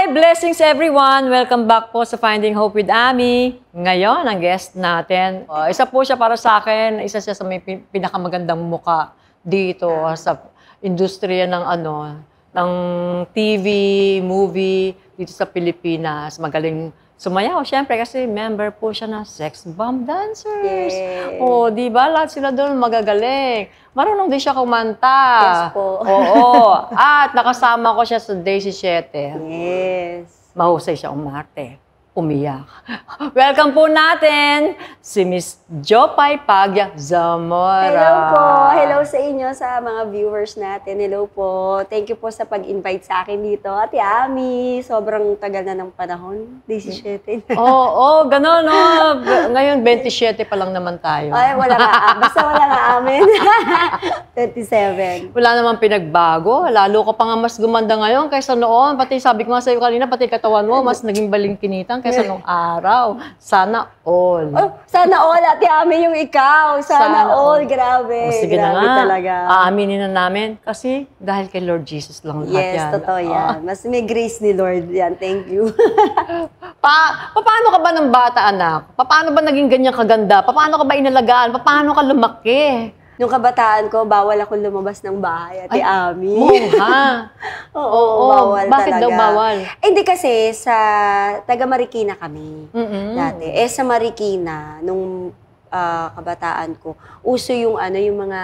Hi! Blessings everyone! Welcome back po sa Finding Hope with Ami. Ngayon, ang guest natin, isa po siya para sa akin, isa siya sa may pinakamagandang muka dito sa industriya ng TV, movie dito sa Pilipinas. Magaling sumayaw, syempre, kasi member po siya ng Sex Bomb Dancers. Yes. Oh, di ba? Lahat sila doon magagaling. Marunong din siya kumanta. Yes po. Oo. At nakasama ko siya sa Day 17. Yes. Mahusay siya umarte. Umiyak. Welcome po natin si Miss Jopay Pagya Zamora. Hello po. Hello sa inyo, sa mga viewers natin. Hello po. Thank you po sa pag-invite sa akin dito. Ate Ami, sobrang tagal na ng panahon. 17. Oo, gano'n, no? Ngayon, 27 pa lang naman tayo. Ay, wala nga. Basta wala nga amin. 27. Wala namang pinagbago. Lalo ka pa nga mas gumanda ngayon kaysa noon. Pati sabi ko nga sa'yo kanina, pati katawan mo, mas naging balingkinitan kaysa nung araw. Sana all. Oh, sana all, Ate Ami, yung ikaw. Sana all. Grabe. O, sige Grabe na nga. talaga. Aaminin na namin. Kasi dahil kay Lord Jesus lang lahat yan. Yes, totoo yan. Mas may grace ni Lord yan. Thank you. Paano ka ba ng bata, anak? Paano ba naging ganyan kaganda? Paano ka ba inalagaan? Paano ka lumaki? Nung kabataan ko, bawal akong lumabas ng bahay, Ate Ami. Mukha. Oo, bawal Bakit talaga. daw bawal? Hindi kasi, sa taga Marikina kami dati. Sa Marikina, nung kabataan ko, uso yung yung mga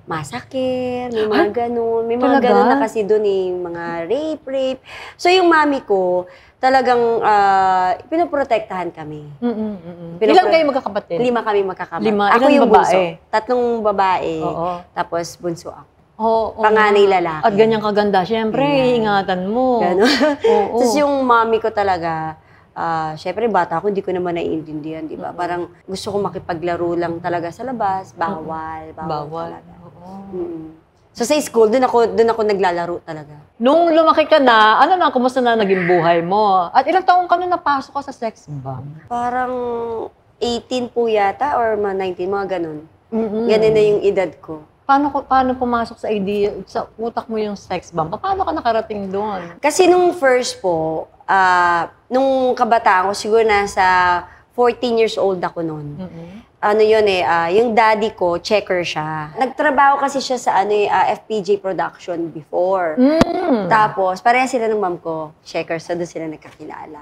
masakir, may mga ganun. May mga talaga? ganun na kasi doon mga rape. So yung mami ko, talagang pinoprotektahan kami. Ilan kayo magkakapatid? 5 kami magkakapatid. 5. Ako Ilan yung babae? bunso. 3 babae. Oo. Tapos bunso ako. Oo. Panganay lalaki. At ganyan kaganda. Siyempre, ingatan mo. Gano'n. Oo. Tapos yung mami ko talaga, syempre bata ako, hindi ko naman naiintindihan, di ba? Parang gusto ko makipaglaro lang talaga sa labas. Bawal talaga. Oo. So sa school, doon ako naglalaro talaga. Nung lumaki ka na, kumusta na naging buhay mo? At ilang taong ka na napasok ka sa sex bomb? Parang 18 po yata or 19, mga ganun. Ganun na yung edad ko. Paano pumasok sa idea, sa utak mo yung sex bomb? Paano ka nakarating doon? Kasi nung first po, nung kabataan ko, siguro nasa 14 years old ako noon. Yung daddy ko, checker siya. Nagtrabaho kasi siya sa FPJ production before. Tapos, pareha sila ng mom ko, checker, so doon sila nagkakilala.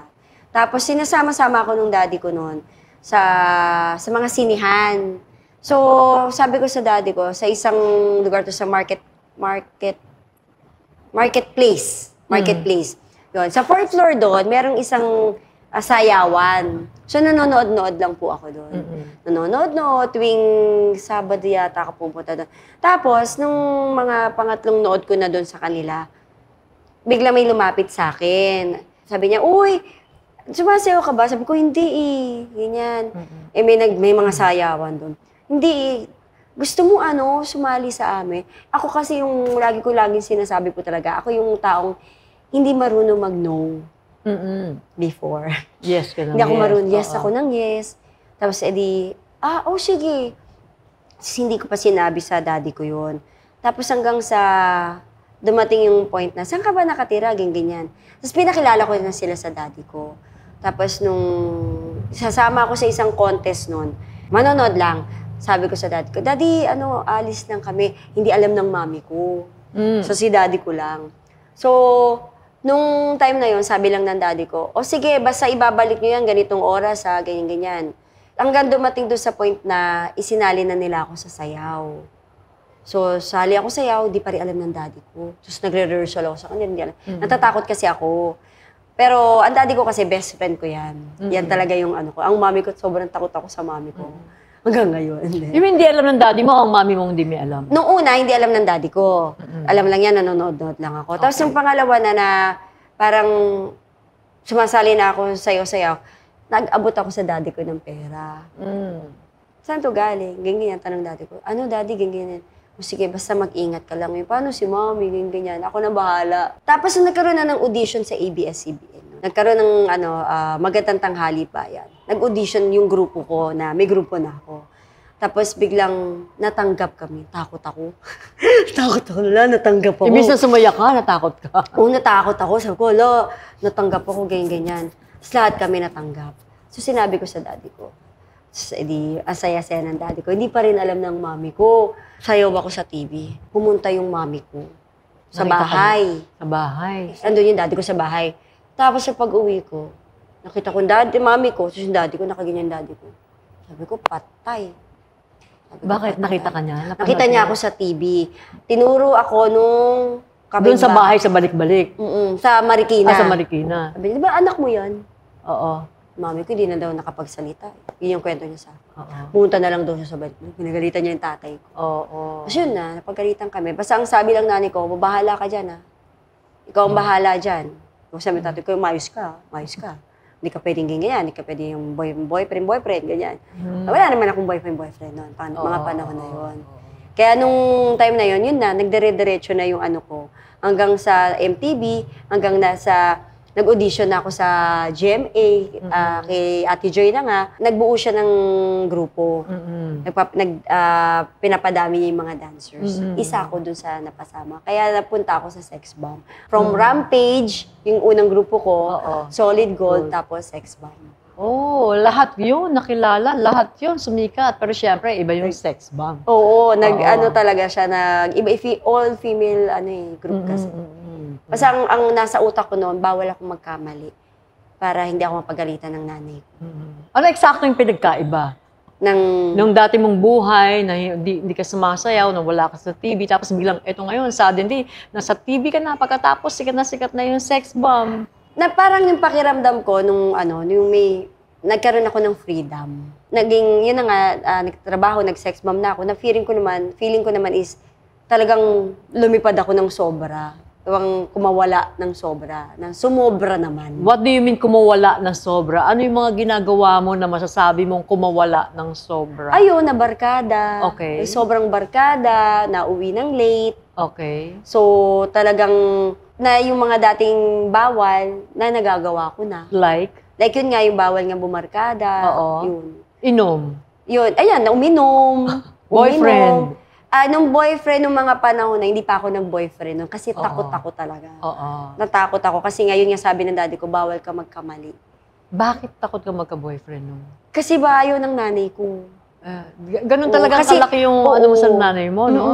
Tapos, sinasama-sama ako nung daddy ko noon sa mga sinihan. So, sabi ko sa daddy ko, sa isang lugar to sa marketplace. Yun. Sa 4th floor doon, merong isang sayawan. So, nanonood-nood lang po ako doon. Nanonood-nood, tuwing Sabado yata ako pumunta doon. Tapos, nung mga pangatlong nood ko na doon sa kanila, bigla may lumapit sa akin. Sabi niya, uy, sumasayaw ka ba? Sabi ko, hindi ganyan. May mga sayawan doon. Hindi gusto mo sumali sa amin? Ako kasi yung laging sinasabi po talaga, ako yung taong hindi marunong mag-no. Before. Yes, ka Hindi ako marunong. Yes, ako ng yes. Tapos sige. Hindi ko pa sinabi sa daddy ko yun. Tapos hanggang sa dumating yung point na, saan ka ba nakatira? Ganyan. Tapos pinakilala ko na sila sa daddy ko. Tapos nung sasama ako sa isang contest nun, manonood lang. Sabi ko sa daddy ko, Daddy, alis lang kami. Hindi alam ng mami ko. So si daddy ko lang. So, nung time na yon, sabi lang ng daddy ko, sige, basta ibabalik nyo yan, ganitong oras, ganyan-ganyan. Hanggang dumating doon sa point na isinali na nila ako sa sayaw. So, sali ako sayaw, di pa rin alam ng daddy ko. Tapos nagre-rehearsal ako sa kanya, hindi alam. Natatakot kasi ako. Pero ang daddy ko kasi, best friend ko yan. Yan talaga yung ko. Ang mami ko, sobrang takot ako sa mami ko. Hanggang ngayon. Yung hindi alam ng daddy mo, ang mami mong hindi may alam? Nung una, hindi alam ng daddy ko. Alam lang yan, nanonood-nood lang ako. Tapos yung pangalawa na parang sumasali na ako sayaw-sayaw, nag-abot ako sa daddy ko ng pera. Saan to galing? Ganyan, tanong daddy ko. Ano daddy, ganyan. Sige, basta mag-ingat ka lang. Paano si mommy, ganyan. Ako na bahala. Tapos nagkaroon na ng audition sa ABS-CBN. Nagkaroon ng Magandang Tanghali pa yan. Nag-audition yung grupo ko na may grupo na ako. Tapos biglang natanggap kami. Takot ako. Takot ako na, natanggap ako. Imbis na sumaya ka, natakot ka. Oo, natakot ako. Sabi ko, natanggap ako, ganyan-ganyan. Tapos lahat kami natanggap. So sinabi ko sa daddy ko. Tapos edi, asaya-saya ng daddy ko. Hindi pa rin alam ng mami ko. Sayaw ako sa TV. Pumunta yung mami ko. Sa Nakita ka bahay. Sa bahay. Andun yung daddy ko sa bahay. Tapos sa pag-uwi ko, nakita ko daddy, mami ko. Tapos yung daddy ko, nakaganyan daddy ko. Sabi ko, patay. Sabi ko, Bakit? patay. Nakita ka niya? Napanood Nakita niya ako sa TV. Tinuro ako nung doon sa bahay, sa balik-balik. Sa Marikina. Sa Marikina. Sabi, di ba anak mo yan? Oo. Mami ko, hindi na daw nakapagsalita. Yun yung kwento niya sa akin. Oo. Pumunta na lang daw siya sa balik. Pinagalitan niya yung tatay ko. Oo. Tapos yun na, napagalitan kami. Basta ang sabi lang nanay ko, bahala ka dyan ha. Ikaw ang bahala dyan. Kung sabi tatay ko, mayos ka. Hindi ka pwedeng ganyan, hindi ka pwedeng yung boyfriend, ganyan. Wala naman akong boyfriend noon, mga panahon na yun. Kaya nung time na yun, yun na, nagdire-diretso na yung ano ko. Hanggang sa MTV, hanggang nag-audition na ako sa GMA, kay Ate Joy na nga. Nagbuo siya ng grupo. Pinapadami niya yung mga dancers. Isa ako dun sa napasama. Kaya napunta ako sa Sex Bomb. From Rampage, yung unang grupo ko, Solid Gold, tapos Sex Bomb. Oh, lahat yun, nakilala, lahat yun, sumikat. Pero syempre, iba yung Sex Bomb. Oo, ano talaga siya, all-female group kasi. Basta ang nasa utak ko noon, bawal akong magkamali para hindi ako mapagalitan ng nanay ko. Ano eksakto yung pinagkaiba? Nung dati mong buhay, na hindi ka sumasayaw, na wala ka sa TV, tapos biglang, eto ngayon, suddenly, nasa TV ka na, pagkatapos sikat na yung Sex Bomb. Na parang yung pakiramdam ko nung nagkaroon ako ng freedom. Yun na nga, nagtrabaho, nag-sex bomb na ako, na feeling ko naman is talagang lumipad ako ng sobra. Kumawala ng sobra. Sumobra naman. What do you mean kumawala ng sobra? Ano yung mga ginagawa mo na masasabi mong kumawala ng sobra? Ayun, na barkada. Okay. Sobrang barkada, nauwi ng late. Okay. So, talagang na yung mga dating bawal na nagagawa ko na. Like yun nga, yung bawal nga bumarkada. Oo. Yun. Inom. Yun. Ayan, uminom. Boyfriend. Nung boyfriend, nung mga panahon na, hindi pa ako nag-boyfriend nun. Kasi takot ako talaga. Oo. Natakot ako. Kasi ngayon nga sabi ng daddy ko, bawal ka magkamali. Bakit takot ka magka-boyfriend nun? Kasi ba ayaw ng nanay ko. Ganun talaga kalaki yung ano mo sa nanay mo, no?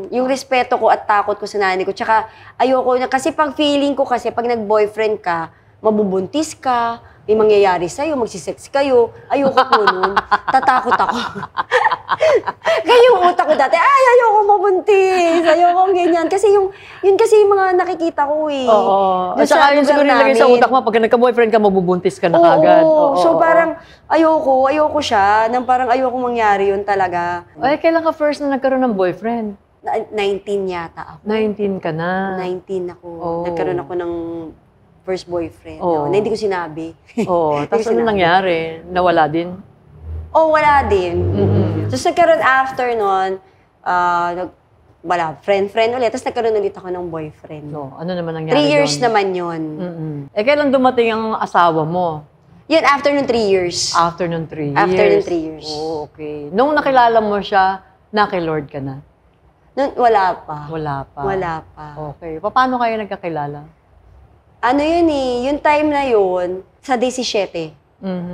Yung respeto ko at takot ko sa nanay ko. Tsaka ayoko na, kasi pag feeling ko kasi, pag nag-boyfriend ka, mabubuntis ka, may mangyayari sa'yo, magsisex kayo. Ayoko po nun. Tatakot ako. Kaya yung utak ko dati, ayoko mabuntis. Ayoko ganyan. Kasi yun kasi yung mga nakikita ko eh. Oo. At saka yun siguro nilagay sa utak mo, pag nagka-boyfriend ka, mabubuntis ka na kagad. Oo. So parang ayoko siya. Nang parang ayoko mangyari yun talaga. Ay, kailan ka first na nagkaroon ng boyfriend? 19 yata ako. 19 ka na. 19 ako. Oh. Nagkaroon ako ng first boyfriend. Oh. Na hindi ko sinabi. Oo. Tapos ano nangyari? Nawala din? Wala din. Tapos nagkaroon after nun, wala, friend ulit. Tapos nagkaroon ulit ako ng boyfriend. No. Ano naman nangyari 3 years doon? naman yun. Kailan dumating ang asawa mo? Yun, after nung 3 years. After nung 3 years? After nung 3 years. Oh, okay. Nung nakilala mo siya, nakilord ka na? Wala pa. Wala pa. Okay. Paano kayo nagkakilala? Ano yun eh, yung time na yun, sa 17.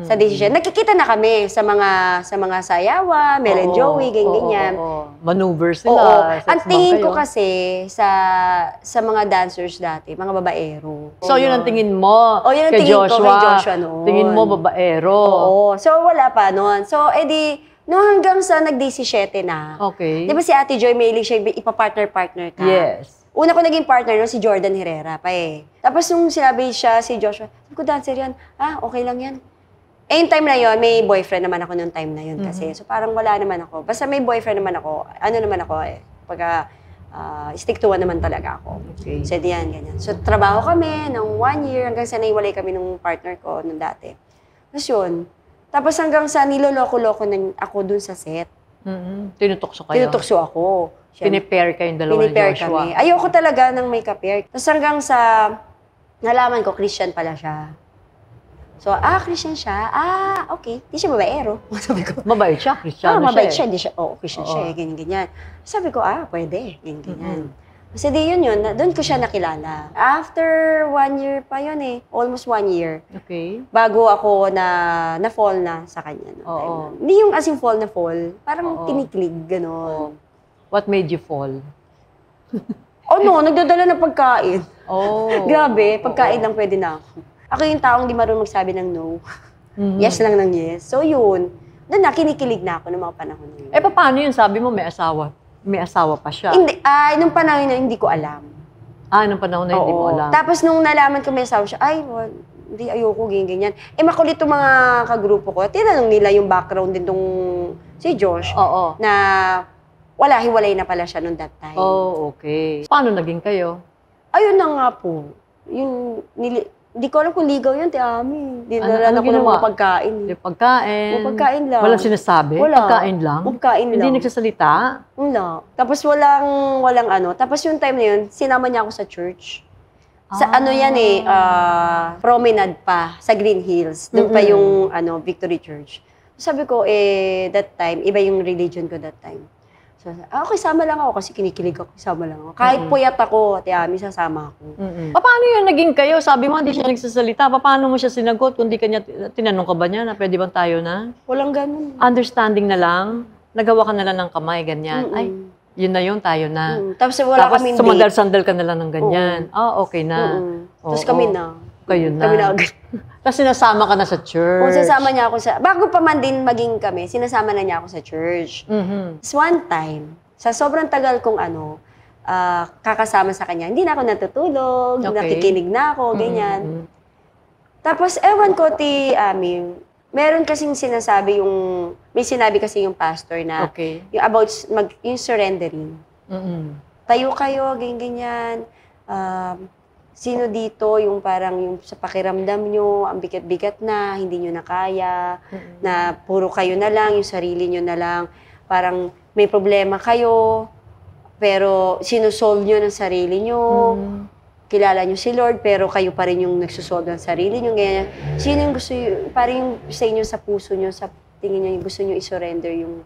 Sa 17. Nakikita na kami sa mga sayawa, Mel and Joey, ganyan. Maneuver sila. Oo. Ang tingin ko kasi sa mga dancers dati, mga babaero. So, yun ang tingin mo yun ang kay tingin Joshua. ko kay Joshua noon. Tingin mo babaero. Oo. So, wala pa noon. So, edi, no hanggang sa nag-17 na. Okay. Di ba si Ate Joy, may siya ipa-partner-partner ka? Yes. Una ko naging partner nun, si Jordan Herrera pa eh. Tapos nung sinabi siya, si Joshua, sabi ko, dancer yan. Okay lang yan. Yung time na yon, may boyfriend naman ako nung time na yun kasi. So parang wala naman ako. Basta may boyfriend naman ako. Ano naman ako eh. Pagka stick to one naman talaga ako. Okay. So diyan, ganyan. So trabaho kami ng 1 year hanggang sa naiwalay kami nung partner ko nung dati. Tapos yun. Tapos hanggang sa niloloko-loko na ako dun sa set. Tinutokso kayo? Tinutokso ako. Pinipair kayong dalawa ni Joshua? Kami. Ayoko talaga ng makeup pair. Tapos hanggang sa nalaman ko, Christian pala siya. So, Christian siya. Okay. Di siya babaero. Sabi ko, Mabait siya, Kristiyano mabait siya. siya. Di siya, Christian siya, ganyan. Sabi ko, pwede. Ganyan. Mm-mm. Kasi yun, doon ko siya nakilala. After 1 year pa yun almost 1 year. Okay. Bago ako na-fall na sa kanya. Oo. Hindi yung as in fall na fall. Parang Oo. tiniklig, gano'n. What made you fall? Nagdadala ng pagkain. Oh. Grabe, pagkain lang pwede na ako. Ako yung taong di marunong magsabi ng no. Mhm. Yes lang ng yes. So yun, doon na, kinikilig na ako ng mga panahon na yun. Paano yun? Sabi mo may asawa. May asawa pa siya. Hindi, nung panahon na hindi ko alam. Nung panahon na hindi mo alam. Tapos nung nalaman ko may asawa siya, hindi, ayoko, ganyan. Makulit yung mga kagrupo ko. Tinanong nila yung background din tong si Josh. Oo. Na wala, hiwalay na pala siya nung that time. Oh, okay. Paano naging kayo? Ayun na nga po. Hindi ko alam kung ligaw yun, Ami. Dinala Ano ko ng mga pagkain. Yung pagkain? Yung pagkain lang. Walang sinasabi? Wala. Pagkain lang? Pagkain lang. Hindi nagsasalita? Wala. Tapos walang ano. Tapos yung time na yun, sinama niya ako sa church. Sa promenade pa, sa Green Hills. Doon pa yung Victory Church. Sabi ko, that time, iba yung religion ko that time. So, okay, sama lang ako kasi kinikilig ako, sama lang ako. Kahit puyat ako, Ami, sasama ako. Paano yun naging kayo? Sabi mo, hindi siya nagsasalita. Paano mo siya sinagot? Kung di kanya, tinanong ka ba niya na pwede bang tayo na? Walang ganun. Understanding na lang? Nagawa ka na lang ng kamay, ganyan. Ay, yun na yun, tayo na. Tapos wala Tapos kami sumandal-sandal ka na lang ng ganyan. Okay na. Tapos kami na. Kayo na. Kami na agad. Tapos sinasama ka na sa church. Kung sasama niya ako bago pa man din maging kami, sinasama na niya ako sa church. Tapos one time, sa sobrang tagal kong kakasama sa kanya, hindi na ako natutulog, nakikinig na ako, ganyan. Tapos, ewan ko, Ami, meron kasing may sinabi kasi yung pastor na, yung about, yung surrendering. Tayo kayo, ganyan. Sino dito yung parang yung sa pakiramdam nyo, ang bigat-bigat na, hindi nyo na kaya, na puro kayo na lang, yung sarili nyo na lang, parang may problema kayo, pero sinusolve nyo ng sarili nyo, kilala nyo si Lord, pero kayo pa rin yung nagsusolve ng sarili nyo, ganyan. Sino yung gusto nyo, parang yung sa inyo, sa puso nyo, sa tingin nyo, yung gusto nyo i-surrender yung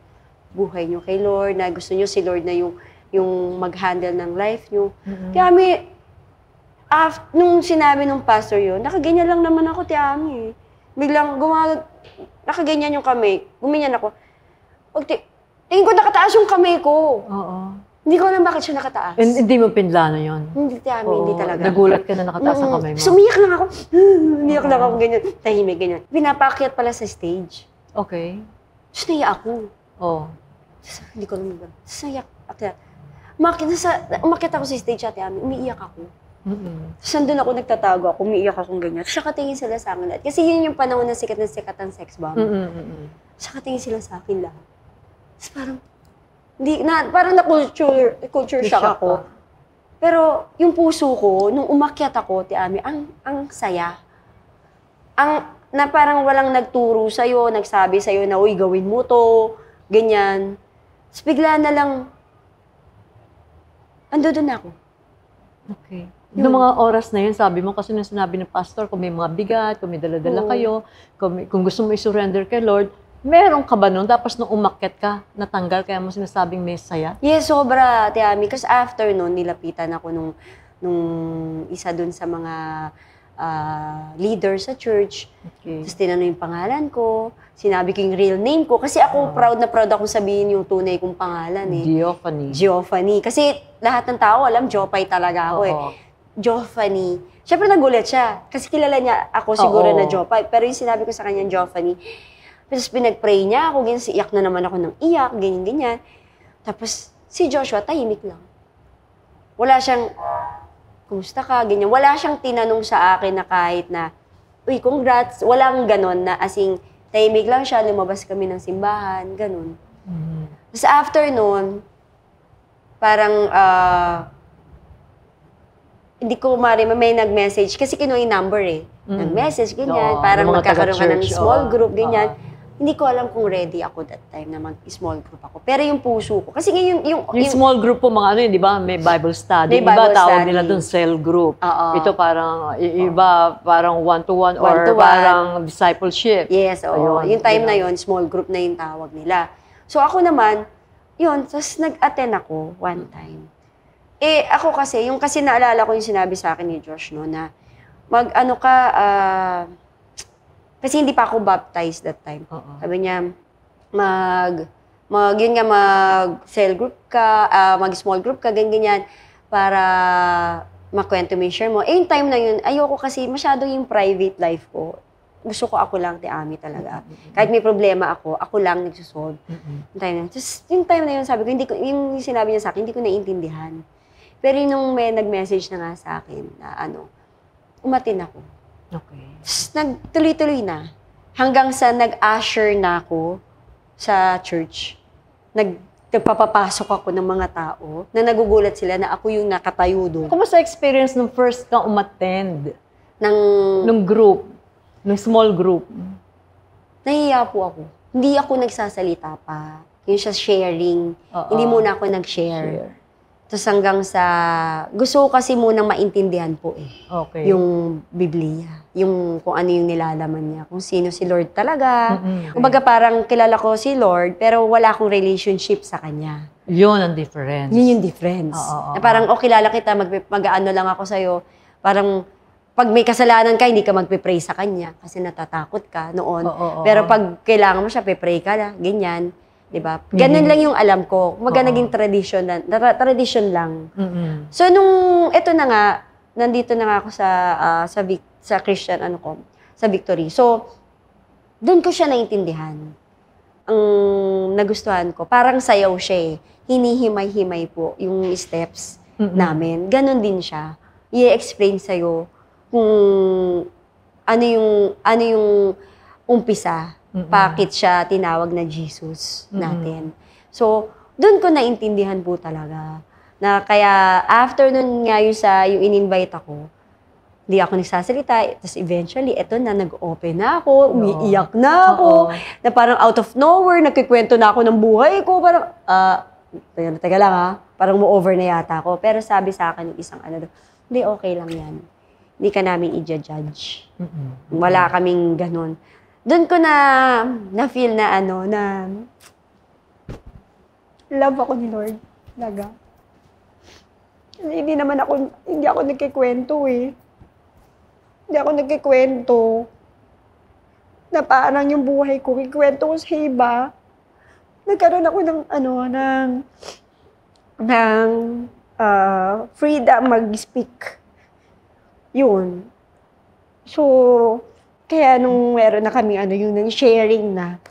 buhay nyo kay Lord, na gusto nyo si Lord na yung mag-handle ng life nyo. Kaya nung sinabi ng pastor yun, nakaganyan lang naman ako, Ami. Biglang nakaganyan yung kamay. Guminyan ako. Tingin ko nakataas yung kamay ko. Oo. Hindi ko alam bakit siya nakataas. Hindi mo pinlano yun? Hindi, Ami, hindi talaga. Nagulat ka na nakataas ang kamay mo? Sumiyak lang ako. Umiyak lang ako, ganyan. Tahimik, ganyan. Pinapaakyat pala sa stage. Okay. Tapos naiyak ako. Hindi ko alam ba. Tapos naiyak, akyat. Umakyat ako sa stage, Ami. Umiiyak ako. Tapos nandun ako, nagtatago ako, umiiyak akong ganyan. Tapos nakatingin sila sa akin lahat. Kasi yun yung panahon na sikat ang sex bomb. Tapos nakatingin sila sa akin lahat. Tapos parang na-culture shock ako. Pero yung puso ko, nung umakyat ako, Ami, ang saya. Na parang walang nagturo sa'yo, nagsabi sa'yo na, uy, gawin mo to, ganyan. Tapos bigla na lang, ando doon ako. Okay. Noong mga oras na yun, sabi mo, kasi nung sinabi ng pastor, kung may mga bigat, kung may dala-dala kayo, kung gusto mo i-surrender kay Lord, meron ka ba nun? Tapos nung umakyat ka, natanggal, kaya mo sinasabing may saya? Yes, sobra, Ami. Kasi after nun, nilapitan ako nung isa dun sa mga leader sa church. Okay. Tapos tinanong yung pangalan ko, sinabi ko yung real name ko, kasi ako proud na proud ako sabihin yung tunay kong pangalan Giovanni. Kasi lahat ng tao alam, Jopay talaga ako Giovanni. Siyempre nagulat siya, kasi kilala niya ako siguro na Jopay. Pero yung sinabi ko sa kanya, Giovanni, tapos pinag-pray niya ako, ganyan, iyak na naman ako ng iyak, ganyan. Tapos si Joshua, tahimik lang. Wala siyang, kumusta ka, ganyan. Wala siyang tinanong sa akin na kahit na, uy, congrats. Walang ganon na asing, tahimik lang siya, lumabas kami ng simbahan, ganon. Tapos after nun, parang, hindi ko may nag-message, kasi kinuha yung number Nag-message, ganyan, parang magkakaroon ka ng small group, ganyan. hindi ko alam kung ready ako that time na mag-small group ako. Pero yung puso ko, kasi ngayon Yung small group po, mga ano yun, di ba? May Bible study. May Iba, Bible tawag study. nila dun cell group. Oo. Ito parang, iba, parang one-to-one or One-to-one. parang discipleship. Yes, oo. Ayun, Yung time na ganun. yun, small group na yung tawag nila. So ako naman, yun, tapos nag-attend ako one time. Ako kasi, yung kasi naalala ko yung sinabi sa akin ni Josh, no, na mag-ano ka, kasi hindi pa ako baptized that time. Oo. Sabi niya, mag-cell group ka, mag-small group ka, ganyan, para makwento mo yung share mo. Yung time na yun, ayoko kasi masyado yung private life ko. Gusto ko ako lang, Ami talaga. Kahit may problema ako lang nagsusolve. Yung time na yun. Tapos yung time na yun, sabi ko, yung sinabi niya sa akin, hindi ko naiintindihan. Pero nung may nag-message na nga sa akin, na umatin ako. Okay. Tapos nagtuloy-tuloy na. Hanggang sa nag-usher na ako sa church. Nagpapapasok ako ng mga tao na nagugulat sila na ako yung nakatayo doon. Kumusta experience nung first kang umattend Nang nung group, nung small group? nahiya po ako. Hindi ako nagsasalita pa. Yung siya sharing. Oo. Hindi muna ako nag-share. Tapos hanggang sa, gusto ko kasi munang maintindihan po Okay. yung Biblia. Yung kung ano yung nilalaman niya. Kung sino si Lord talaga. Okay. Kumbaga parang kilala ko si Lord, pero wala akong relationship sa Kanya. Yun ang difference. Yun yung difference. Oo. Na parang, kilala kita, mag-ano lang ako sa'yo. Parang, pag may kasalanan ka, hindi ka magpe-pray sa Kanya kasi natatakot ka noon. Oo. Pero pag kailangan mo siya, pe-pray ka na, ganyan. Diba? Ganun lang yung alam ko. Kumbaga naging tradition lang. So, nung, eto na nga, nandito na nga ako sa Christian, sa Victory. So, doon ko siya naintindihan. Ang nagustuhan ko, parang sayaw siya hinihimay-himay po yung steps namin. Ganon din siya. I-explain sa'yo kung ano yung umpisa. Bakit siya tinawag na Jesus natin. So, doon ko naintindihan po talaga. Na kaya, after nun nga yung in-invite ako, hindi ako nagsasalita. Tapos eventually, eto na, nag-open na ako, umiiyak na ako, na parang out of nowhere, nagkikwento na ako ng buhay ko. Parang, teka lang parang mo-over na yata ako. Pero sabi sa akin yung isang hindi, okay lang yan. Hindi ka namin i-judge. Wala kaming ganun. Doon ko na-feel na love ako ni Lord. Talaga. Hindi ako nagkikwento Hindi ako nagkikwento. Na parang yung buhay ko, kikwento ko sa iba. Nagkaroon ako ng freedom mag-speak. Yun. So, kaya nung meron na kami yung sharing na,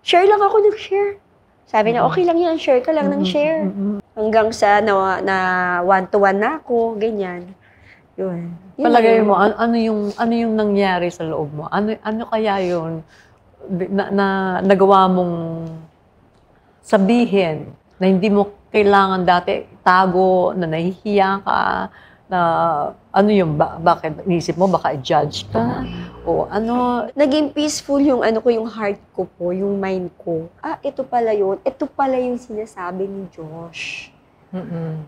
share lang ako nag-share. Sabi na, okay lang yan, share ka lang ng share. Hanggang sa na one-to-one na ako, ganyan. Yun. Palagay mo, ano yung nangyari sa loob mo? Ano kaya yun na nagawa mong sabihin na hindi mo kailangan dati tago, na nahihiya ka, na ano yung bakit inisip mo baka i-judge ka o ano? Naging peaceful yung yung heart ko po, yung mind ko. Ito pala yun. Ito pala yung sinasabi ni Josh.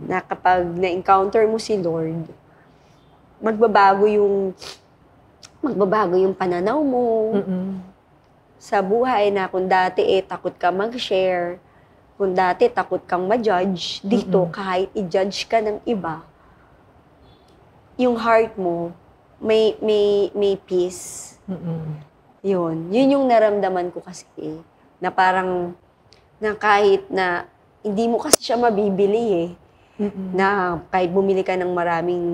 Na kapag na-encounter mo si Lord, magbabago yung pananaw mo sa buhay na kung dati takot ka mag-share, kung dati takot kang ma-judge, dito kahit i-judge ka ng iba, yung heart mo, may peace. Yun yung naramdaman ko kasi na parang, na kahit na, hindi mo kasi siya mabibili na kahit bumili ka ng maraming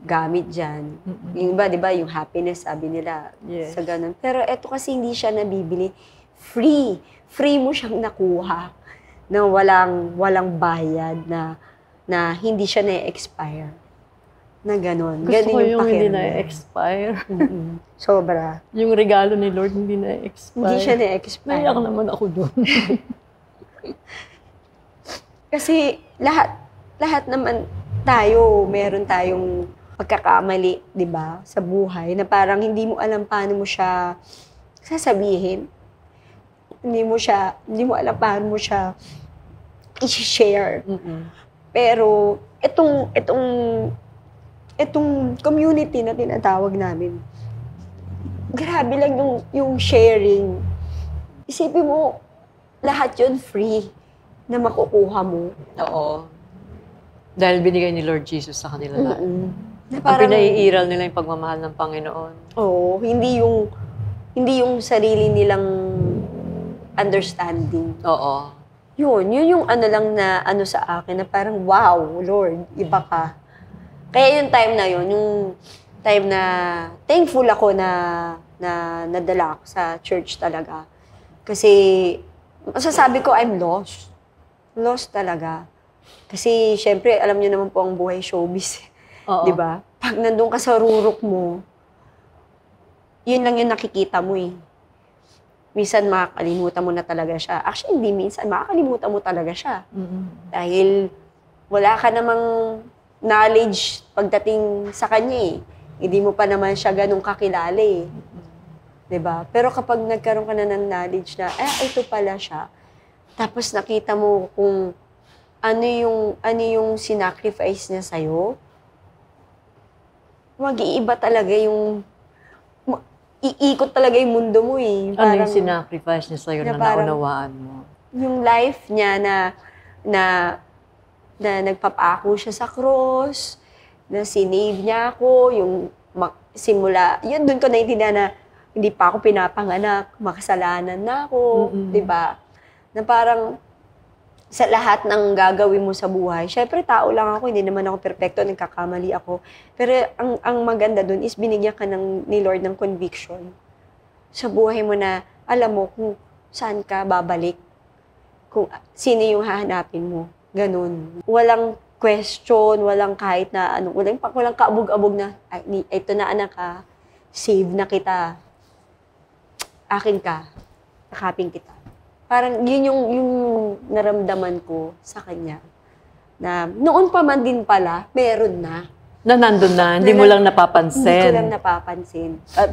gamit dyan. Yung iba, di ba, yung happiness, sabi nila, sa ganun. Pero eto kasi hindi siya nabibili. Free mo siyang nakuha na walang bayad, na hindi siya na-expire. Na gano'n. Gusto ko yung hindi pakiramdam. na-expire. Sobra. Yung regalo ni Lord hindi na-expire. Hindi siya na-expire. Naiyak naman ako doon. Kasi lahat naman tayo, meron tayong pagkakamali, di ba, sa buhay, na parang hindi mo alam paano mo siya sasabihin. hindi mo alam paano mo siya i-share. Mm-mm. Pero, itong community na tinatawag namin, grabe lang yung sharing. Isipin mo, lahat yun free na makukuha mo. Oo. Dahil binigay ni Lord Jesus sa kanila lahat. Na Ang pinaiiral nila yung pagmamahal ng Panginoon. Oo, hindi yung sarili nilang understanding. Oo. Yun yung ano lang na ano sa akin na parang, wow, Lord, iba ka. Kaya yung time na yun, yung time na thankful ako na nadala ako sa church talaga. Kasi, masasabi ko, I'm lost. Lost talaga. Kasi, syempre, alam niyo naman po ang buhay showbiz. Oo. Di ba? Pag nandun ka sa rurok mo, yun lang yung nakikita mo eh. Minsan makakalimutan mo na talaga siya. Actually, hindi minsan. Makakalimutan mo talaga siya. Mm-mm. Dahil wala ka namang knowledge pagdating sa kanya eh. Hindi mo pa naman siya ganun kakilala eh. Diba? Pero kapag nagkaroon ka na ng knowledge na, ito pala siya. Tapos nakita mo kung ano yung sinacrifice niya sa'yo, mag-iiba talaga iikot talaga yung mundo mo eh. Ano yung sinacrifice niya sa'yo na parang naunawaan mo? Yung life niya na nagpapako siya sa cross, na sinave niya ako, yung simula, yun doon ko naintindihan na hindi pa ako pinapanganak, makasalanan na ako, di ba? Na parang sa lahat ng gagawin mo sa buhay, syempre tao lang ako, hindi naman ako perfecto, nagkakamali ako. Pero ang maganda doon is binigyan ka ni Lord ng conviction sa buhay mo na alam mo kung saan ka babalik, kung sino yung hahanapin mo. Ganun. Walang question, walang kahit na ano, walang kaabog-abog na, ito na anak ka, save na kita, akin ka, nakapin kita. Parang yun yung naramdaman ko sa kanya. Na noon pa man din pala, meron na. Na nandun na, hindi mo lang napapansin. Hindi ko lang napapansin.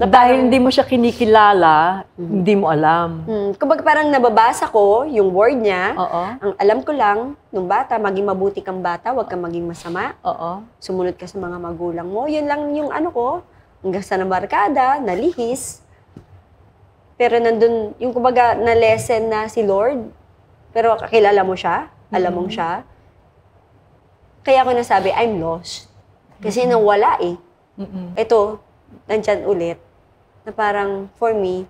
Dahil hindi mo siya kinikilala, hindi mo alam. Kumbaga parang nababasa ko yung word niya. Oo. Ang alam ko lang, nung bata, maging mabuti kang bata, huwag kang maging masama. Oo. Sumunod ka sa mga magulang mo. Yun lang yung ano ko, hanggang sa nabarkada, nalihis. Pero nandun, yung kumbaga na lesson na si Lord, pero kakilala mo siya, alam mong siya. Kaya ako nasabi, I'm lost. Kasi nawala eh. Ito, nandyan ulit, na parang for me,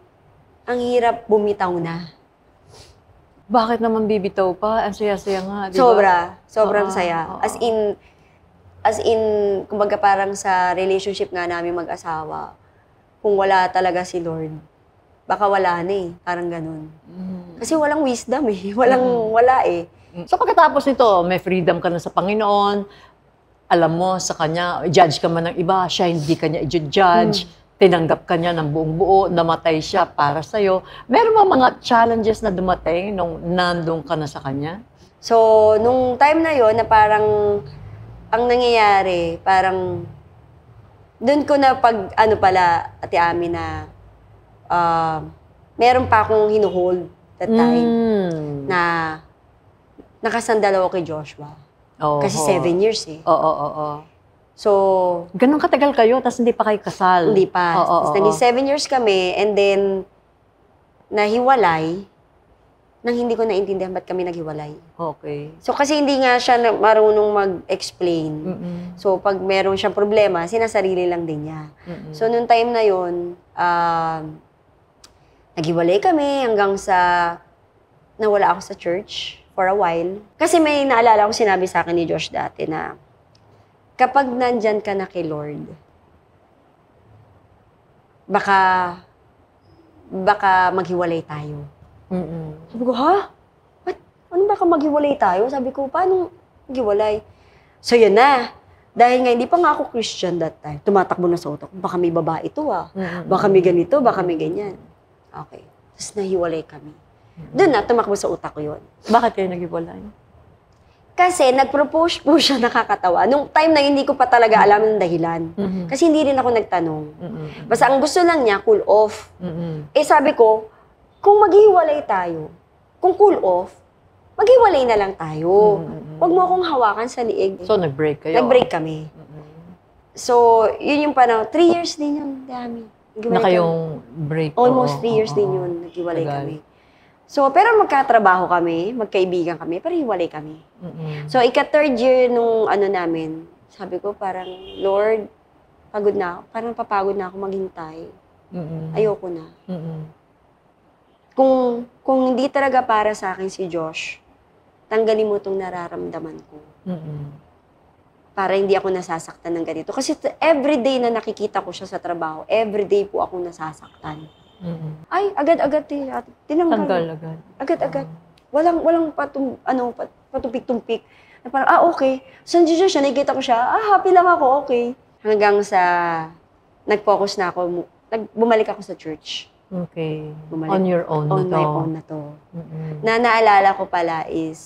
ang hirap bumitaw na. Bakit naman bibitaw pa? Ang saya-saya nga, di ba? Sobrang saya. As in, kumbaga parang sa relationship nga namin mag-asawa, kung wala talaga si Lord, baka wala na eh. Parang ganun. Kasi walang wisdom eh. Wala eh. So pagkatapos nito, may freedom ka na sa Panginoon, alam mo sa Kanya, judge ka man ng iba, siya hindi Kanya i-judge, tinanggap ka niya ng buong buo, namatay siya para sa'yo. Meron ba mga challenges na dumating nung nandun ka na sa Kanya? So, nung time na yon na parang, ang nangyayari, parang, doon ko na Ate Ami, na meron pa akong hinuhold that time na nakasandal ako kay Joshua. Kasi 7 years eh. Oo. So, ganun katagal kayo, tapos hindi pa kayo kasal? Hindi pa. Tapos naging 7 years kami, and then, nahiwalay, nang hindi ko naintindihan ba't kami naghiwalay. Okay. So, kasi hindi nga siya marunong mag-explain. So, pag meron siyang problema, sinasarili lang din niya. So, nung time na yun, naghiwalay kami hanggang sa nawala ako sa church for a while. Kasi may naalala ko sinabi sa akin ni Josh dati na kapag nandyan ka na kay Lord, baka maghiwalay tayo. Sabi ko, ha? Ano baka maghiwalay tayo? Sabi ko, paano maghiwalay? So yun na. Dahil nga hindi pa nga ako Christian that time, tumatakbo na sa utak, baka may babae ito baka may ganito, baka may ganyan. Okay. Tapos nahiwalay kami. Doon na, tumakbo sa utak ko yun. Bakit kayo naghiwalay? Kasi nag-propose po siya, nakakatawa. Nung time na hindi ko pa talaga alam ng dahilan. Kasi hindi rin ako nagtanong. Basta ang gusto lang niya, cool off. Eh sabi ko, kung maghiwalay tayo, kung cool off, maghiwalay na lang tayo. Huwag mo akong hawakan sa liig. So, nag-break kayo? Nag-break kami. So, yun yung parang 3 years din yun, dami. Na kayong break? Almost 3 years din yun, naghiwalay kami. So, pero magkatrabaho kami, magkaibigan kami, pero hiwalay kami. So, ika-third year nung namin, sabi ko parang, Lord, pagod na ako. Parang papagod na ako maghintay. Ayoko na. Kung hindi talaga para sa akin si Josh, tanggalin mo itong nararamdaman ko. Para hindi ako nasasaktan ng ganito. Kasi everyday na nakikita ko siya sa trabaho, everyday po ako nasasaktan. Ay, agad-agad tinanggal. Tanggal agad. Agad-agad. Walang patumpik-tumpik. Na parang, okay. Saan siya? Nakikita ko siya. Happy lang ako, okay. Hanggang sa nag-focus na ako, bumalik ako sa church. Okay. Bumalik. On your own na to. On my own na to. Na naalala ko pala is,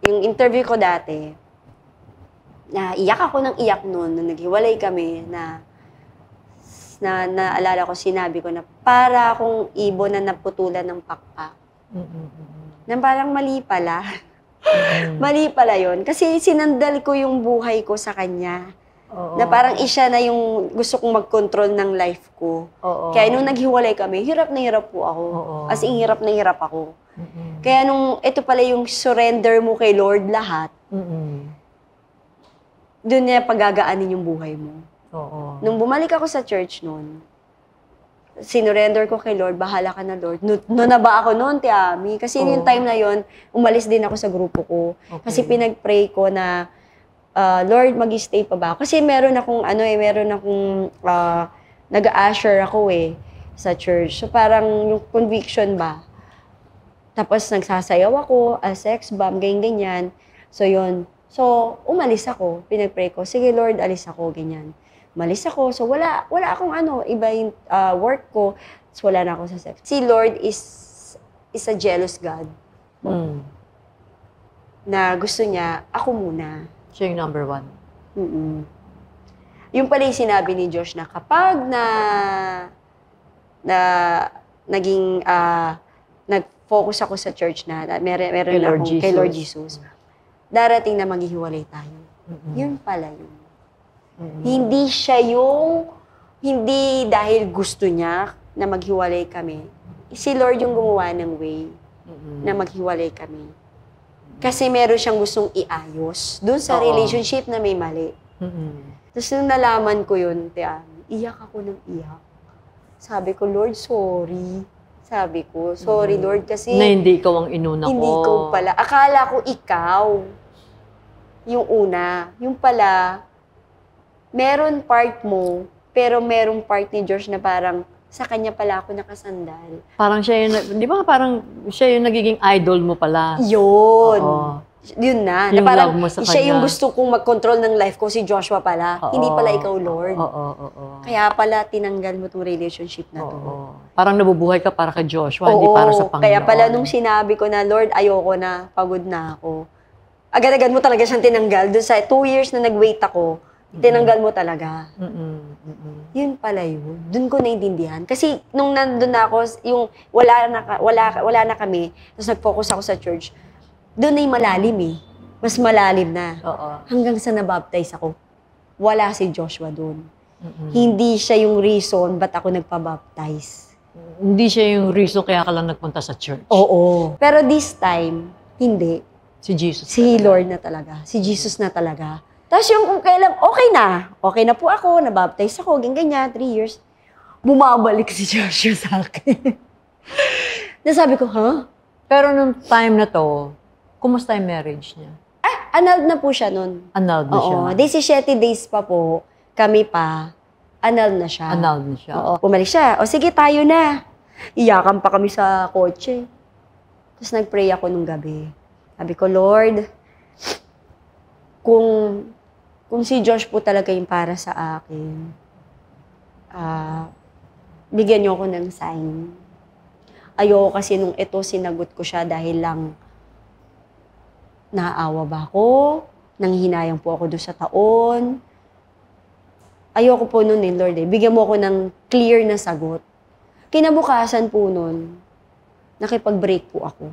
yung interview ko dati, na iyak ako ng iyak noon, na naghiwalay kami, na naalala ko, sinabi ko na para akong ibon na naputulan ng pakpak. Na parang mali pala. Mali pala yun. Kasi sinandal ko yung buhay ko sa kanya. Na parang siya na yung gusto kong mag-control ng life ko. Kaya nung naghiwalay kami, hirap na hirap po ako. As in, hirap na hirap ako. Kaya nung ito pala yung surrender mo kay Lord lahat, doon niya pagagaanin yung buhay mo. Nung bumalik ako sa church noon, sinurrender ko kay Lord, bahala ka na Lord. No na ba ako noon, Tiami? Kasi yung time na yon, umalis din ako sa grupo ko. Kasi pinag-pray ko na, Lord, mag-stay pa ba ako? Kasi meron akong nag-usher ako sa church. So parang yung conviction ba? Tapos nagsasayaw ako, sex bomb, ganyan. So yun. So umalis ako, pinag-pray ko, sige Lord, alis ako, ganyan. Umalis ako, so wala akong iba yung work ko, so wala na ako sa sex. Si Lord is a jealous God. Na gusto niya, ako muna. Siya yung number one. Yung pala yung sinabi ni Josh na kapag nag-focus ako sa church na meron akong kay Lord Jesus, darating na maghihiwalay tayo. Yun pala yun. Hindi siya hindi dahil gusto niya na maghiwalay kami. Si Lord yung gumawa ng way na maghiwalay kami. Kasi meron siyang gustong iayos doon sa relationship na may mali. Tapos nung nalaman ko yun, iyak ako ng iyak. Sabi ko, Lord, sorry. Sabi ko, sorry Lord, kasi na hindi ikaw ang inuna ko. Hindi ko pala. Akala ko ikaw yung una. Yung pala, meron part mo, pero merong part ni George na parang sa kanya pala ako nakasandal. Parang siya yung, di ba parang siya yung nagiging idol mo pala? Yun. Yun na. Yung na parang love mo sa siya kanya. yung gusto kong mag-control ng life ko, si Joshua pala. Hindi pala ikaw, Lord. Kaya pala tinanggal mo tong relationship na to. Parang nabubuhay ka para kay Joshua, hindi para sa Panginoon. Kaya pala nung sinabi ko na, Lord, ayoko na, pagod na ako. Agad-agad mo talaga siyang tinanggal. Doon sa 2 years na nag-wait ako, tinanggal mo talaga. Yun pala yun. Doon ko naintindihan. Kasi nung nandun na ako, yung wala na kami, tapos nag-focus ako sa church, doon na yung malalim Mas malalim na. Hanggang sa nabaptize ako, wala si Joshua doon. Hindi siya yung reason ba't ako nagpabaptize. Hindi siya yung reason kaya ka lang nagpunta sa church. Oo. Pero this time, hindi. Si Jesus. Si Lord na talaga. Si Jesus na talaga. Tapos yung kung kailan, okay na po ako, nabaptize ako, ganyan, 3 years. Bumabalik si Joshua sa akin. Nasabi ko, Pero nung time na to, kumusta yung marriage niya? Annulled na po siya nun. Annulled na siya? Oo, 17 days pa po, kami pa, annulled na siya. Annulled na siya? Oo. Bumalik siya, sige tayo na. Iyakan pa kami sa kotse. Tapos nag-pray ako nung gabi. Sabi ko, Lord, kung si Josh po talaga yung para sa akin, bigyan niyo ako ng sign. Ayoko kasi nung ito, sinagot ko siya dahil lang naaawa ba ako? Nanghihinayang po ako doon sa taon? Ayoko po nun Lord Bigyan mo ako ng clear na sagot. Kinabukasan po nun, nakipag-break po ako.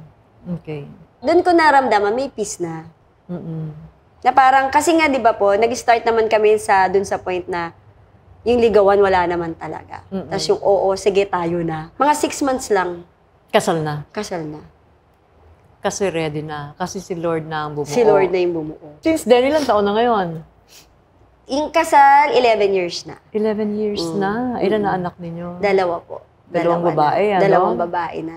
Okay. Doon ko naramdaman, may peace na. Mm-mm. Na parang, kasi nga, di ba po, nag-start naman kami dun sa point na yung ligawan, wala naman talaga. Tapos yung oo, sige, tayo na. Mga 6 months lang, Kasal na. kasal na. Kasi ready na. Kasi si Lord na ang bumuo. Si Lord na yung bumuo. Since then, ilang taon na ngayon? Yung kasal, 11 years na. 11 years na. Ilan na anak ninyo? Dalawa po. Dalawang babae, na. ano? Dalawang babae na.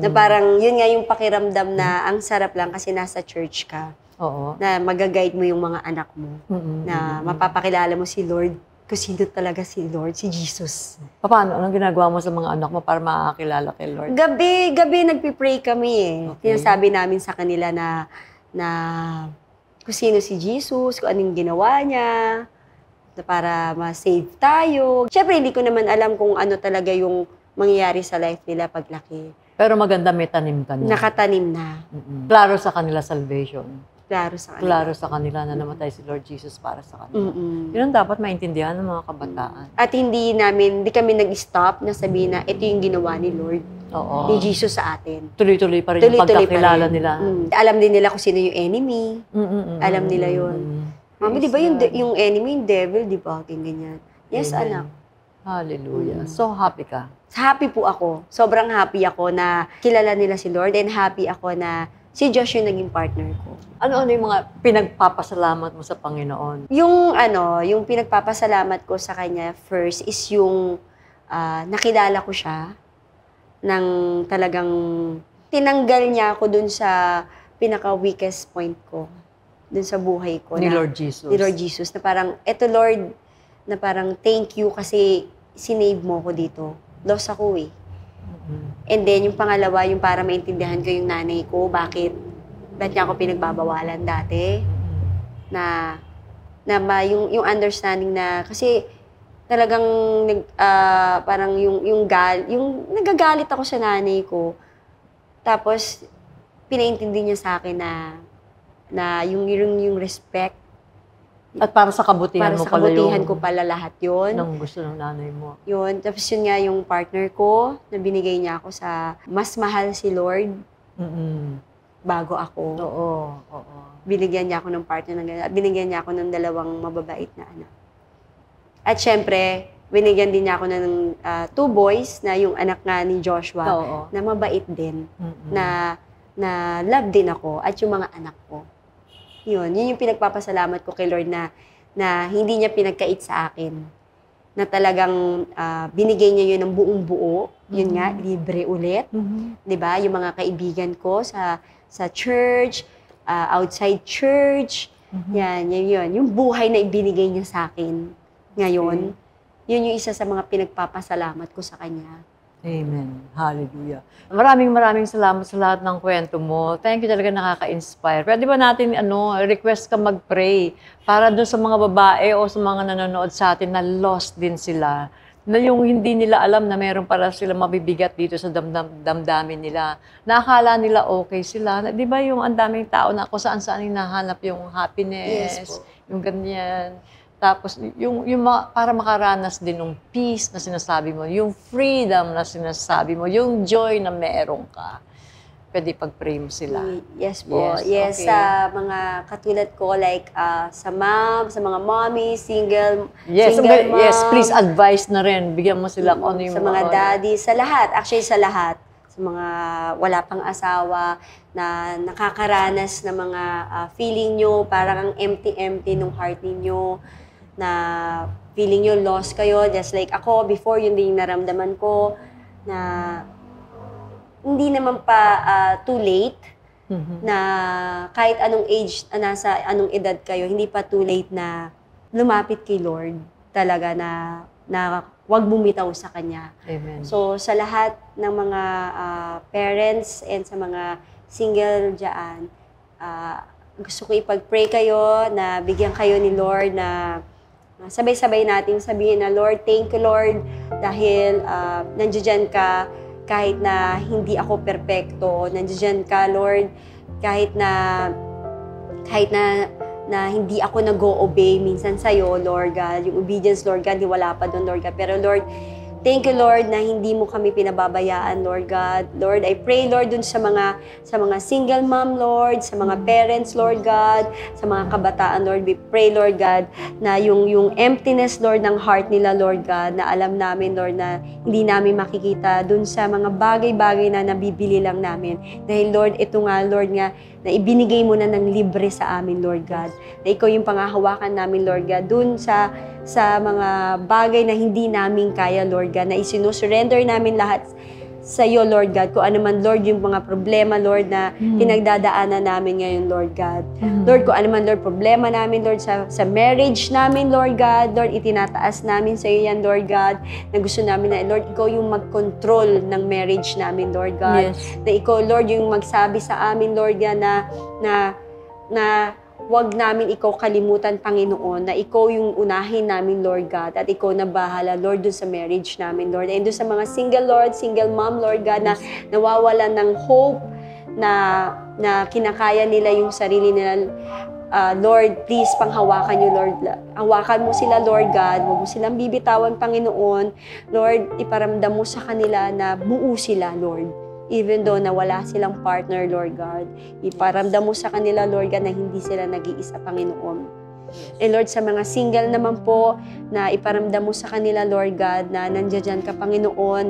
Na parang, yun nga yung pakiramdam na ang sarap lang kasi nasa church ka. Oo. Na magaguide mo yung mga anak mo. Na mapapakilala mo si Lord kung sino talaga si Lord, si Jesus. Paano? Anong ginagawa mo sa mga anak mo para makakilala kay Lord? Gabi nagpipray kami eh. Okay. Sinasabi namin sa kanila na kung sino si Jesus, kung anong ginawa niya, na para ma-save tayo. Siyempre, hindi ko naman alam kung ano talaga yung mangyayari sa life nila paglaki. Pero maganda may tanim ka na. Nakatanim na. Klaro sa kanila salvation. Klaro sa kanila. Klaro sa kanila na namatay si Lord Jesus para sa kanila. Yun ang dapat maintindihan ng mga kabataan. At hindi kami nag-stop na sabihin na ito yung ginawa ni Lord, Oo. ni Jesus sa atin. Tuloy-tuloy pa rin yung pagkakilala nila. Alam din nila kung sino yung enemy. Alam nila yun. Mami, di ba yung enemy, yung devil, di ba? Ganyan. Yes, Amen. anak. Hallelujah. So happy ka. Happy po ako. Sobrang happy ako na kilala nila si Lord and happy ako na si Josh yung naging partner ko. Ano yung mga pinagpapasalamat mo sa Panginoon? Yung pinagpapasalamat ko sa kanya first is yung nakilala ko siya ng talagang tinanggal niya ako dun sa pinaka-weakest point ko. Dun sa buhay ko. Ni Lord Jesus. Ni Lord Jesus. Na parang, eto Lord, na parang thank you kasi sinave mo ko dito. Lost ako eh. And then, yung pangalawa, yung para maintindihan ko yung nanay ko, ba't niya ako pinagbabawalan dati? Yung understanding na, kasi talagang, parang yung nagagalit ako sa nanay ko. Tapos, pinaintindi niya sa akin na yung respect. At para sa kabutihan Para mo sa pala kabutihan yung ko pala lahat yun. ng gusto ng nanay mo. Yun. Tapos yun nga yung partner ko na binigay niya ako sa mas mahal si Lord bago ako. Oo. Binigyan niya ako ng partner binigyan niya ako ng 2 mababait na anak. At syempre, binigyan din niya ako ng 2 boys na yung anak nga ni Joshua na mabait din. Na love din ako at yung mga anak ko. Yun yung pinagpapasalamat ko kay Lord na hindi niya pinagkait sa akin. Na talagang binigay niya yun ng buong buo. Yun nga, libre ulit. 'Di ba? Yung mga kaibigan ko sa church, outside church. Yan. Yung buhay na ibinigay niya sa akin ngayon. Yun yung isa sa mga pinagpapasalamat ko sa kanya. Amen. Hallelujah. Maraming salamat sa lahat ng kwento mo. Thank you, talaga nakaka-inspire. Pwede ba natin request ka mag-pray para doon sa mga babae o sa mga nanonood sa atin na lost din sila, na yung hindi nila alam na meron para sila mabibigat dito sa damdamin nila. Nakakala nila okay sila. Di ba yung ang daming tao na kung saan-saan hinahanap yung happiness, yung ganyan. Tapos, para makaranas din ng peace na sinasabi mo, yung freedom na sinasabi mo, yung joy na meron ka. Pwede pag-pray mo sila. Yes po. Yes, okay. Sa mga katulad ko, like sa mga mommy, single mom. Yes, please advise na rin. Bigyan mo sila kung ano yung sa mga daddy, sa lahat. Actually, sa lahat. Sa mga wala pang asawa, na nakakaranas ng mga feeling nyo, parang ang empty-empty ng heart ninyo, na feeling nyo lost kayo, just like ako, before yun din yung naramdaman ko, na hindi naman pa too late, na kahit anong age, nasa anong edad kayo, hindi pa too late na lumapit kay Lord, talaga na huwag bumitaw sa Kanya. Amen. So, sa lahat ng mga parents and sa mga single dyan, gusto ko ipag-pray kayo na bigyan kayo ni Lord na sabay-sabay natin sabihin na, Lord, thank you, Lord, dahil nandiyan ka kahit na hindi ako perpekto. Nandiyan ka, Lord, kahit na hindi ako nag-o-obey minsan sa'yo, Lord God. Yung obedience, Lord God, di wala pa doon, Lord God. Pero Lord, Thank you, Lord, na hindi mo kami pinababayaan, Lord God. Lord, I pray, Lord, dun sa mga single mom, Lord, sa mga parents, Lord God, sa mga kabataan, Lord, we pray, Lord God, na yung emptiness, Lord, ng heart nila, Lord God, na alam namin, Lord, na hindi namin makikita dun sa mga bagay-bagay na nabibili lang namin. Dahil, Lord, ito nga, Lord, nga, na ibinigay mo na ng libre sa amin, Lord God. Na ikaw yung pangahawakan namin, Lord God, dun sa mga bagay na hindi namin kaya, Lord God, na isinusurrender namin lahat sa iyo, Lord God. Kung ano man, Lord, yung mga problema, Lord, na pinagdadaanan namin ngayon, Lord God. Lord, kung ano man, Lord, problema namin, Lord, sa marriage namin, Lord God, Lord, itinataas namin sa iyo yan, Lord God, na gusto namin na, Lord, ikaw yung mag-control ng marriage namin, Lord God. Yes. Na ikaw, Lord, yung magsabi sa amin, Lord God, na wag namin ikaw kalimutan, Panginoon, na ikaw yung unahin namin, Lord God, at ikaw na bahala, Lord, dun sa marriage namin, Lord. And dun sa mga single, Lord, single mom, Lord God, na nawawalan ng hope, na kinakaya nila yung sarili nila, Lord, please, panghawakan niyo, Lord. Hawakan mo sila, Lord God. Huwag mo silang bibitawan, Panginoon. Lord, iparamdam mo sa kanila na buo sila, Lord. Even though na wala silang partner, Lord God. Iparamdam mo sa kanila, Lord God, na hindi sila nag-iisa, Panginoon. And Lord, sa mga single naman po, na iparamdam mo sa kanila, Lord God, na nandiyan ka, Panginoon,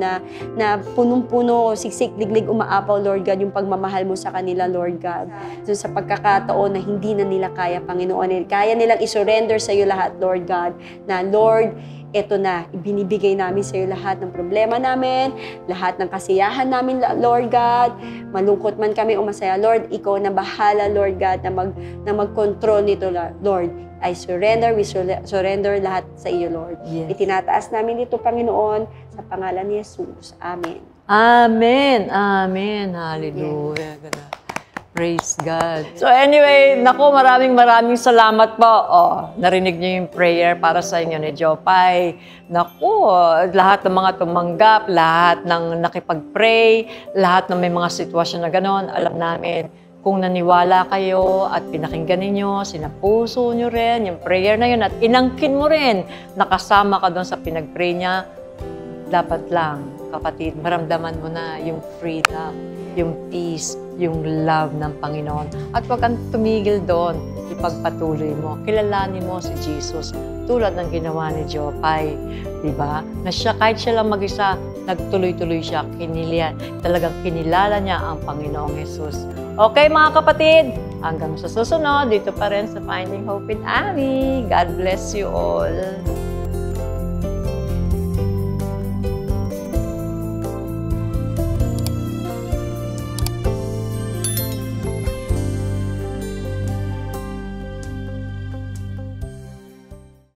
na punong-puno, siksik, liglig, umaapaw, Lord God, yung pagmamahal mo sa kanila, Lord God. So, sa pagkakataon na hindi na nila kaya, Panginoon, kaya nilang isurrender sa iyo lahat, Lord God, na Lord, eto na, ibinibigay namin sa iyo lahat ng problema namin, lahat ng kasiyahan namin, Lord God. Malungkot man kami o masaya, Lord, ikaw na bahala, Lord God, na mag-control nito, Lord. I surrender, we surrender lahat sa iyo, Lord. Yes. Itinataas namin dito, Panginoon, sa pangalan ni Jesus. Amen. Amen. Amen. Hallelujah. Praise God. So anyway, naku, maraming salamat po. Narinig niyo yung prayer para sa inyo ni Jopay. Naku, lahat ng mga tumanggap, lahat ng nakipag-pray, lahat ng may mga sitwasyon na gano'n, alam namin. Kung naniwala kayo at pinakinggan ninyo, sinapuso nyo rin yung prayer na yun at inangkin mo rin, nakasama ka doon sa pinag-pray niya, dapat lang, kapatid, maramdaman mo na yung freedom, yung peace, yung love ng Panginoon. At huwag kang tumigil doon, ipagpatuloy mo, kilalanin mo si Jesus, tulad ng ginawa ni Jopay, diba? Na siya, kahit siya lang mag-isa, nagtuloy-tuloy siya, talagang kinilala niya ang Panginoong Jesus. Okay mga kapatid, hanggang sa susunod, dito pa rin sa Finding Hope with Ami. God bless you all.